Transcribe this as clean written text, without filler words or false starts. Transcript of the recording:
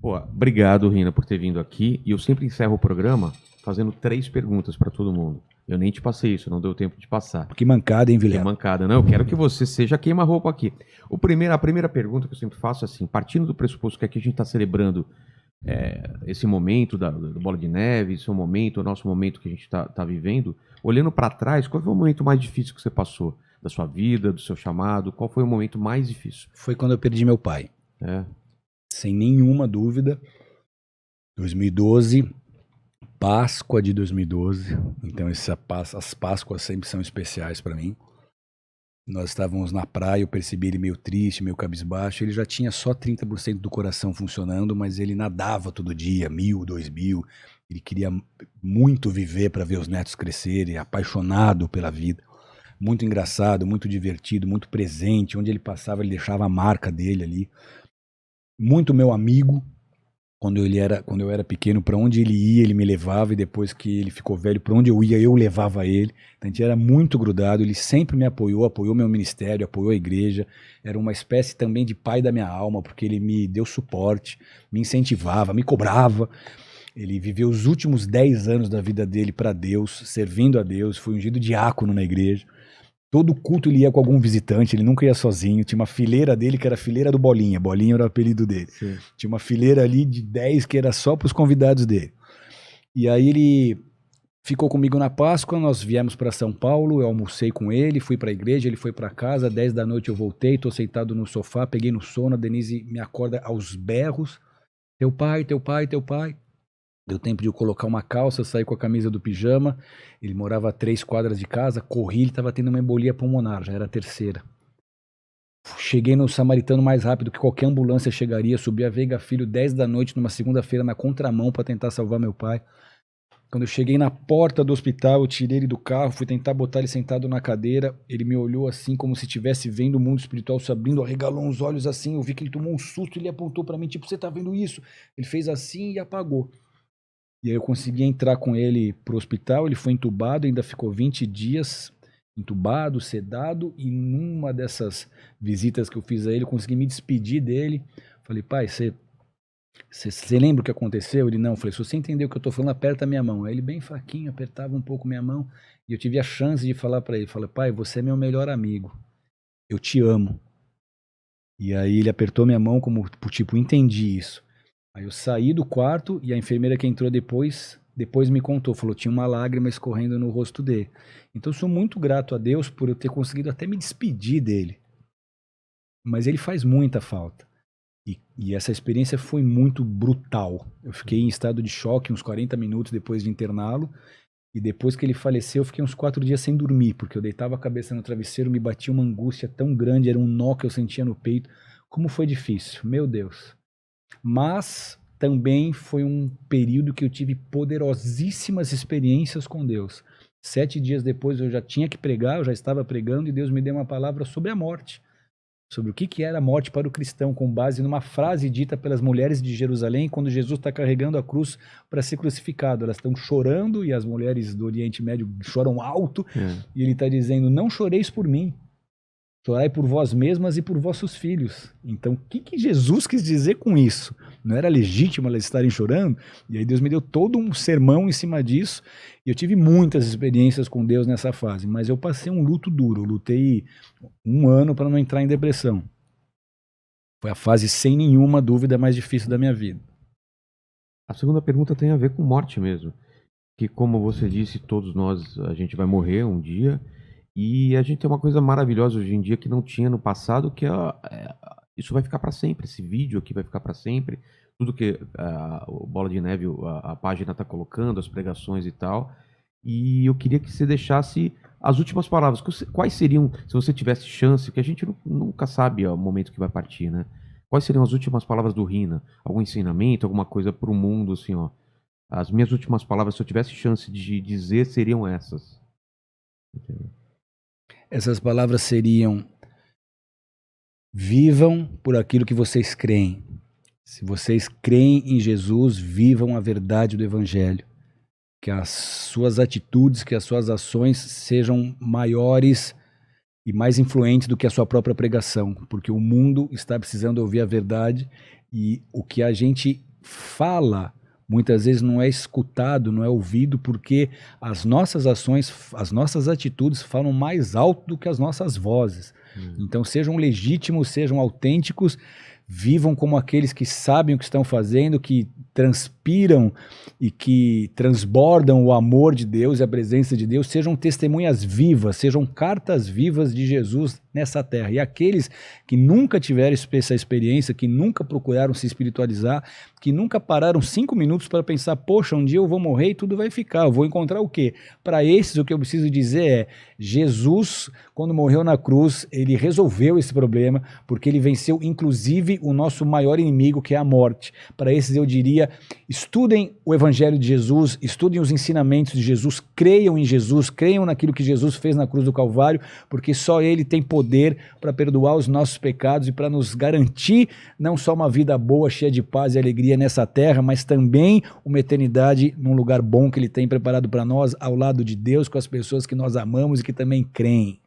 Pô, obrigado, Rina, por ter vindo aqui. E eu sempre encerro o programa fazendo 3 perguntas para todo mundo. Eu nem te passei isso, não deu tempo de passar. Que mancada, hein, Que Vilela? mancada. Não, eu quero que você seja queima-roupa aqui. A primeira pergunta que eu sempre faço é assim, partindo do pressuposto que aqui a gente está celebrando esse momento do Bola de Neve, esse é o momento, o nosso momento que a gente está vivendo, olhando para trás, qual foi o momento mais difícil que você passou? Da sua vida, do seu chamado? Qual foi o momento mais difícil? Foi quando eu perdi meu pai. É. Sem nenhuma dúvida. 2012, Páscoa de 2012. Então as Páscoas sempre são especiais para mim. Nós estávamos na praia, eu percebi ele meio triste, meio cabisbaixo. Ele já tinha só 30% do coração funcionando, mas ele nadava todo dia, 1.000, 2.000. Ele queria muito viver para ver os netos crescerem, apaixonado pela vida. Muito engraçado, muito divertido, muito presente. Onde ele passava, ele deixava a marca dele ali. Muito meu amigo. Quando eu era pequeno, para onde ele ia, ele me levava, e depois que ele ficou velho, para onde eu ia, eu levava ele. Então, a gente era muito grudado, ele sempre me apoiou meu ministério, apoiou a igreja, era uma espécie também de pai da minha alma, porque ele me deu suporte, me incentivava, me cobrava. Ele viveu os últimos 10 anos da vida dele para Deus, servindo a Deus, foi ungido diácono na igreja. Todo culto ele ia com algum visitante, ele nunca ia sozinho. Tinha uma fileira dele que era a fileira do Bolinha. Bolinha era o apelido dele. Sim. Tinha uma fileira ali de 10 que era só para os convidados dele. E aí ele ficou comigo na Páscoa, nós viemos para São Paulo, eu almocei com ele, fui para a igreja, ele foi para casa, 10 da noite eu voltei, tô sentado no sofá, peguei no sono, a Denise me acorda aos berros. Teu pai, teu pai, teu pai. Deu tempo de eu colocar uma calça, sair com a camisa do pijama. Ele morava a 3 quadras de casa, corri, ele estava tendo uma embolia pulmonar, já era a terceira. Cheguei no Samaritano mais rápido que qualquer ambulância chegaria, subi a Veiga Filho 10 da noite numa segunda-feira na contramão para tentar salvar meu pai. Quando eu cheguei na porta do hospital, eu tirei ele do carro, fui tentar botar ele sentado na cadeira, ele me olhou assim como se estivesse vendo o mundo espiritual se abrindo, arregalou uns olhos assim, eu vi que ele tomou um susto, ele apontou para mim, tipo, você tá vendo isso? Ele fez assim e apagou. E aí eu consegui entrar com ele pro hospital, ele foi entubado, ainda ficou 20 dias entubado, sedado, e numa dessas visitas que eu fiz a ele, eu consegui me despedir dele. Falei, pai, você lembra o que aconteceu? Ele, não. Eu falei, se você entender o que eu tô falando, aperta a minha mão. Aí ele bem fraquinho, apertava um pouco minha mão, e eu tive a chance de falar para ele, falei, pai, você é meu melhor amigo, eu te amo. E aí ele apertou minha mão como, tipo, entendi isso. Aí eu saí do quarto e a enfermeira que entrou depois me contou, falou, tinha uma lágrima escorrendo no rosto dele. Então eu sou muito grato a Deus por eu ter conseguido até me despedir dele. Mas ele faz muita falta. E essa experiência foi muito brutal. Eu fiquei em estado de choque uns 40 minutos depois de interná-lo. E depois que ele faleceu, eu fiquei uns 4 dias sem dormir, porque eu deitava a cabeça no travesseiro, me batia uma angústia tão grande, era um nó que eu sentia no peito. Como foi difícil, meu Deus. Mas também foi um período que eu tive poderosíssimas experiências com Deus. 7 dias depois eu já tinha que pregar, eu já estava pregando e Deus me deu uma palavra sobre a morte. Sobre o que era a morte para o cristão, com base numa frase dita pelas mulheres de Jerusalém quando Jesus está carregando a cruz para ser crucificado. Elas estão chorando e as mulheres do Oriente Médio choram alto. E ele está dizendo, não choreis por mim. Chorai por vós mesmas e por vossos filhos. Então, o que Jesus quis dizer com isso? Não era legítimo elas estarem chorando? E aí Deus me deu todo um sermão em cima disso. E eu tive muitas experiências com Deus nessa fase. Mas eu passei um luto duro. Eu lutei 1 ano para não entrar em depressão. Foi a fase, sem nenhuma dúvida, mais difícil da minha vida. A segunda pergunta tem a ver com morte mesmo. Que, como você disse, todos nós, a gente vai morrer um dia. E a gente tem uma coisa maravilhosa hoje em dia que não tinha no passado, que isso vai ficar para sempre. Esse vídeo aqui vai ficar para sempre. Tudo que o Bola de Neve, a página está colocando, as pregações e tal. E eu queria que você deixasse as últimas palavras. Quais seriam, se você tivesse chance, que a gente nunca sabe o momento que vai partir, né? Quais seriam as últimas palavras do Rina? Algum ensinamento, alguma coisa para o mundo, assim, ó. As minhas últimas palavras, se eu tivesse chance de dizer, seriam essas. Entendeu? Essas palavras seriam: vivam por aquilo que vocês creem. Se vocês creem em Jesus, vivam a verdade do Evangelho. Que as suas atitudes, que as suas ações sejam maiores e mais influentes do que a sua própria pregação, porque o mundo está precisando ouvir a verdade, e o que a gente fala muitas vezes não é escutado, não é ouvido, porque as nossas ações, as nossas atitudes falam mais alto do que as nossas vozes. Então sejam legítimos, sejam autênticos, vivam como aqueles que sabem o que estão fazendo, que transpiram e que transbordam o amor de Deus e a presença de Deus, sejam testemunhas vivas, sejam cartas vivas de Jesus nessa terra. E aqueles que nunca tiveram essa experiência, que nunca procuraram se espiritualizar, que nunca pararam 5 minutos para pensar, poxa, um dia eu vou morrer e tudo vai ficar, eu vou encontrar o quê? Para esses, o que eu preciso dizer é, Jesus, quando morreu na cruz, ele resolveu esse problema, porque ele venceu, inclusive, o nosso maior inimigo, que é a morte. Para esses, eu diria, estudem o Evangelho de Jesus, estudem os ensinamentos de Jesus, creiam em Jesus, creiam naquilo que Jesus fez na cruz do Calvário, porque só ele tem poder para perdoar os nossos pecados e para nos garantir não só uma vida boa, cheia de paz e alegria nessa terra, mas também uma eternidade num lugar bom que ele tem preparado para nós, ao lado de Deus, com as pessoas que nós amamos e que também creem.